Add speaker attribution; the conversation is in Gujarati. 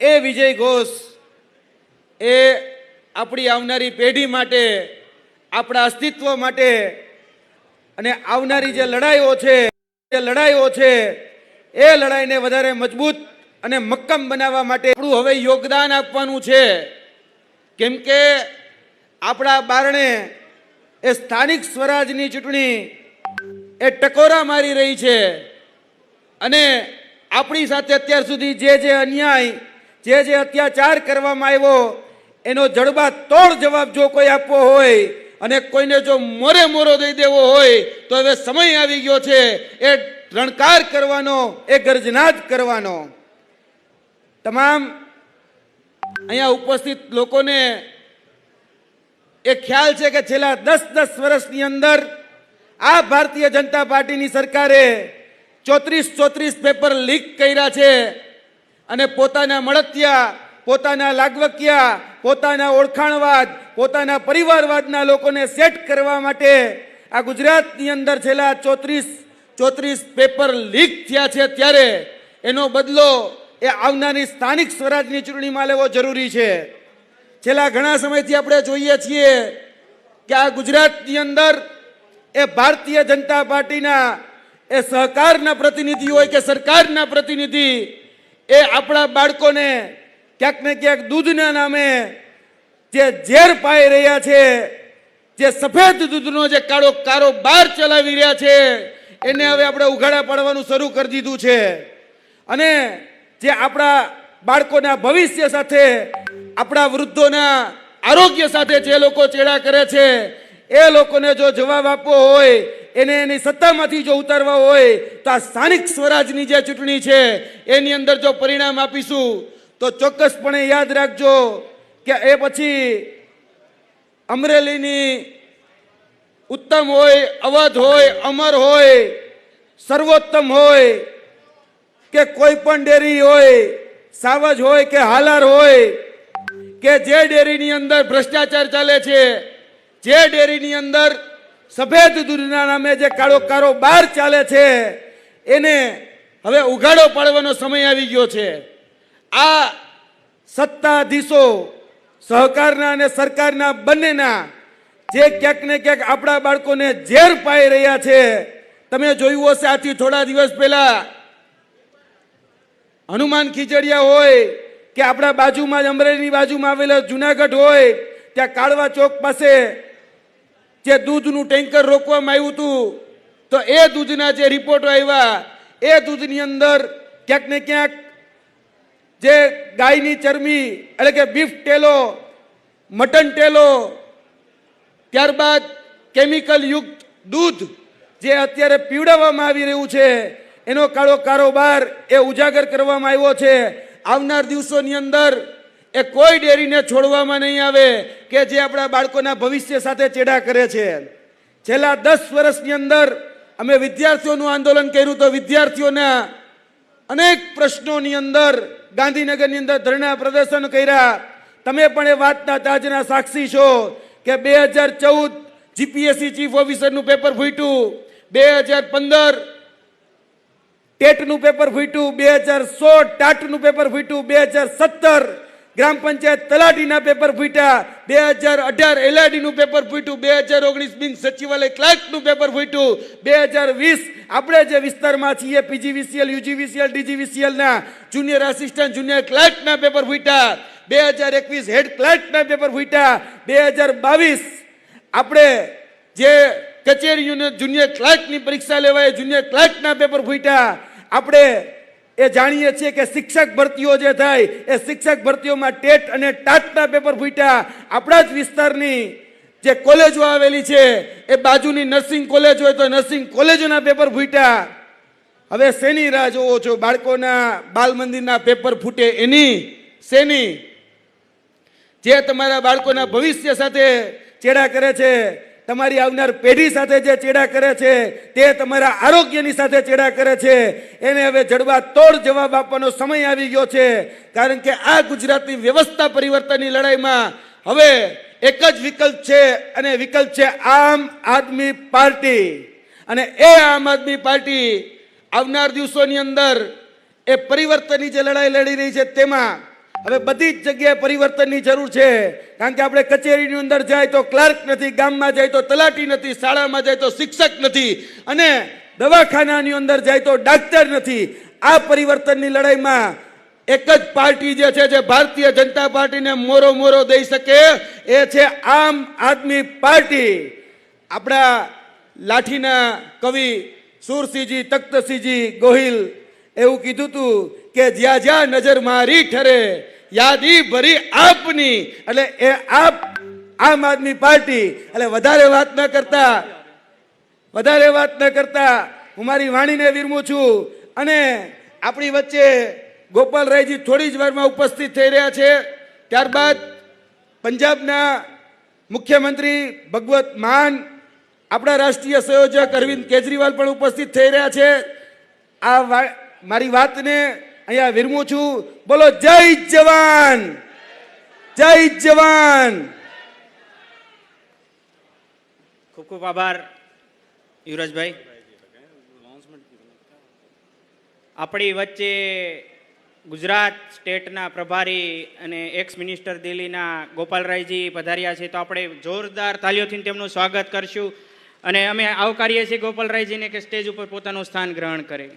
Speaker 1: એ વિજય ઘોષ એ આપણી આવનારી પેઢી માટે, આપણા અસ્તિત્વ માટે અને આવનારી જે લડાઈઓ છે એ લડાઈને વધારે મજબૂત અને મક્કમ બનાવવા માટે આપણું હવે યોગદાન આપવાનું છે. કેમ કે આપણા બારણે એ સ્થાનિક સ્વરાજની ચૂંટણી એ ટકોરા મારી રહી છે અને આપણી સાથે અત્યાર સુધી જે અન્યાય, જે અત્યાચાર કરવામાં આવ્યો એનો જડબા તોડ જવાબ જો કોઈ આપવો હોય અને કોઈને જો મોરો દઈ દેવો હોય તો હવે સમય આવી ગયો છે એ રણકાર કરવાનો, એ ગર્જનાદ કરવાનો. તમામ અહીંયા ઉપસ્થિત લોકોને એ ખ્યાલ છે કે છેલ્લા 10 વર્ષની અંદર આ ભારતીય જનતા પાર્ટીની સરકારે 34 પેપર લીક કર્યા છે અને પોતાના મળતિયા, પોતાના લાગવકિયા, પોતાના ઓળખાણવાદ, પોતાના પરિવારવાદના લોકોને સેટ કરવા માટે આ ગુજરાતની અંદર છેલ્લા 34 પેપર લીક થયા છે. ત્યારે એનો બદલો એ આવનારી સ્થાનિક સ્વરાજની ચૂંટણીમાં લેવો જરૂરી છે. છેલ્લા ઘણા સમયથી આપણે જોઈએ છીએ કે આ ગુજરાતની અંદર એ ભારતીય જનતા પાર્ટીના એ સહકારના પ્રતિનિધિ હોય કે સરકારના પ્રતિનિધિ એ આપણા બાળકોને ક્યાંક ને ક્યાંક દૂધના નામે જે ઝેર પાઈ રહ્યા છે, જે સફેદ દૂધનો જે કાળો કારોબાર ચલાવી રહ્યા છે એને હવે આપણે ઉઘાડા પાડવાનું શરૂ કરી દીધું છે. અને જે આપણા બાળકોના ભવિષ્ય સાથે, આપણા વૃદ્ધોના આરોગ્ય સાથે જે લોકો ચેડા કરે છે એ લોકોને જો જવાબ આપવો હોય, એને એની સત્તામાંથી જો ઉતારવા હોય તો આ સ્થાનિક સ્વરાજની જે ચૂંટણી છે એની અંદર જો પરિણામ આપીશું તો ચોક્કસપણે યાદ રાખજો કે એ પછી અમરેલીની ઉત્તમ હોય, અવધ હોય, અમર હોય, સર્વોત્તમ હોય કે કોઈ પણ ડેરી હોય, સાવજ હોય કે હાલાર હોય કે જે ડેરીની અંદર ભ્રષ્ટાચાર ચાલે છે, જે ડેરીની અંદર સફેદ દૂધના નામે જે કાળો કારોબાર ચાલે છે એને હવે ઉઘાડો પાડવાનો સમય આવી ગયો છે. આ સત્તાધીશો, સહકારના અને સરકારના બંનેના જે ક્યાંક ને ક્યાંક આપણા બાળકોને ઝેર પાઈ રહ્યા છે. તમે જોયું હશે આથી થોડા દિવસ પહેલા હનુમાન ખીચડિયા હોય કે આપણા બાજુમાં જ અમરેલીની બાજુમાં આવેલા જુનાગઢ હોય ત્યાં કાળવા ચોક પાસે જે દૂધનું ટેન્કર રોકવામાં આવ્યું હતું તો એ દૂધના જે રિપોર્ટો આવ્યા એ દૂધની અંદર ક્યાંક ને ક્યાંક જે ગાયની ચરબી એટલે કે બીફ ટેલો, મટન ટેલો, ત્યારબાદ કેમિકલ યુક્ત દૂધ જે અત્યારે પીવડાવવામાં આવી રહ્યું છે એનો કાળો કારોબાર એ ઉજાગર કરવામાં આવ્યો છે. આવનાર દિવસોની અંદર એ કોઈ ડેરીને છોડવામાં નહીં આવે કે જે આપણા બાળકોના ભવિષ્ય સાથે ચેડા કરે છે. છેલ્લા 10 વર્ષની અંદર અમે વિદ્યાર્થીઓનું આંદોલન કર્યું તો વિદ્યાર્થીઓના અનેક પ્રશ્નોની અંદર ગાંધીનગરની અંદર ધરણા પ્રદર્શન કર્યા. તમે પણ એ વાતના તાજના સાક્ષી છો કે 2014 જીપીએસસી ચીફ ઓફિસરનું પેપર ફૂટ્યું, 2015 ટેટનું પેપર ફૂટ્યું, 2016 ટાટનું પેપર ફૂટ્યું, 2017 ગ્રામ પંચાયત તલાટીના પેપર ફૂટ્યા, 2018 એલઆઈડીનું પેપર ફૂટ્યું, 2019 બિન સચિવાલય ક્લાર્કનું પેપર ફૂટ્યું, 2020 આપણે જે વિસ્તારમાં છીએ પીજીવીસીએલ, યુજીવીસીએલ, ડીજીવીસીએલના જુનિયર આસિસ્ટન્ટ, જુનિયર ક્લાર્કના પેપર ફૂટ્યા, 2021 હેડ ક્લાર્કના પેપર ફૂટ્યા, 2022 આપણે જે કચેરીઓને જુનિયર ક્લાર્કની પરીક્ષા લેવાય જુનિયર ક્લાર્કના પેપર ફૂટ્યા. આપણે એ જાણીએ છીએ કે શિક્ષક ભરતીઓ જે થાય એ શિક્ષક ભરતીઓમાં ટેટ અને ટાટના પેપર ફૂટ્યા. આપણા જ વિસ્તારની જે કોલેજો આવેલી છે એ બાજુની નર્સિંગ કોલેજ હોય તો નર્સિંગ કોલેજોના પેપર ફૂટ્યા. હવે શેની રાહ જોવો છો? બાળકોના બાલ મંદિરના પેપર ફૂટે એની શેની? જે તમારા બાળકોના ભવિષ્ય સાથે ચેડા કરે છે, તમારી આવનાર પેઢી સાથે જે ચેડા કરે છે, તે તમારા આરોગ્યની સાથે ચેડા કરે છે, એને હવે જડબા તોડ જવાબ આપવાનો સમય આવી ગયો છે. કારણ કે આ ગુજરાતની વ્યવસ્થા પરિવર્તનની લડાઈમાં હવે એક જ વિકલ્પ છે અને વિકલ્પ છે આમ આદમી પાર્ટી. અને એ આમ આદમી પાર્ટી આવનાર દિવસોની અંદર એ પરિવર્તનની જે લડાઈ લડી રહી છે તેમાં હવે બધી જ જગ્યાએ પરિવર્તનની જરૂર છે, કારણ કે આપણે કચેરીની અંદર જાય તો ક્લાર્ક નથી, ગામમાં જાય તો તલાટી નથી, શાળામાં જાય તો શિક્ષક નથી, અને દવાખાનાની અંદર જાય તો ડાક્ટર નથી. આ પરિવર્તનની લડાઈમાં એક જ પાર્ટી જે છે, જે ભારતીય જનતા પાર્ટીને મોરો દઈ શકે, એ છે આમ આદમી પાર્ટી. આપણા લાઠીના કવિ સુરસિંહજી તખ્તસિંહજી ગોહિલ એવું કીધું હતું કે જ્યાં જ્યાં નજર મારી ઠરે યાદી ભરી આપની. એટલે એ આમ આદમી પાર્ટી. એટલે વધારે વાત ન કરતા હું મારી વાણીને વિરમું છું. અને આપણી વચ્ચે ગોપાલરાયજી થોડી જ વારમાં ઉપસ્થિત થઈ રહ્યા છે. ત્યારબાદ પંજાબના મુખ્યમંત્રી ભગવત માન, આપણા રાષ્ટ્રીય સંયોજક અરવિંદ કેજરીવાલ પણ ઉપસ્થિત થઈ રહ્યા છે. આ મારી વાતને અહીંયા વિરમું છું. બોલો જય જવાન, જય જવાન.
Speaker 2: ખૂબ ખૂબ આભાર યુવરાજભાઈ. આપણી વચ્ચે ગુજરાત સ્ટેટના પ્રભારી અને એક્સ મિનિસ્ટર દિલ્હીના ગોપાલરાયજી પધાર્યા છે, તો આપણે જોરદાર તાલીઓથી તેમનું સ્વાગત કરશું અને અમે આવકારીએ છીએ ગોપાલરાયજીને કે સ્ટેજ ઉપર પોતાનું સ્થાન ગ્રહણ કરે.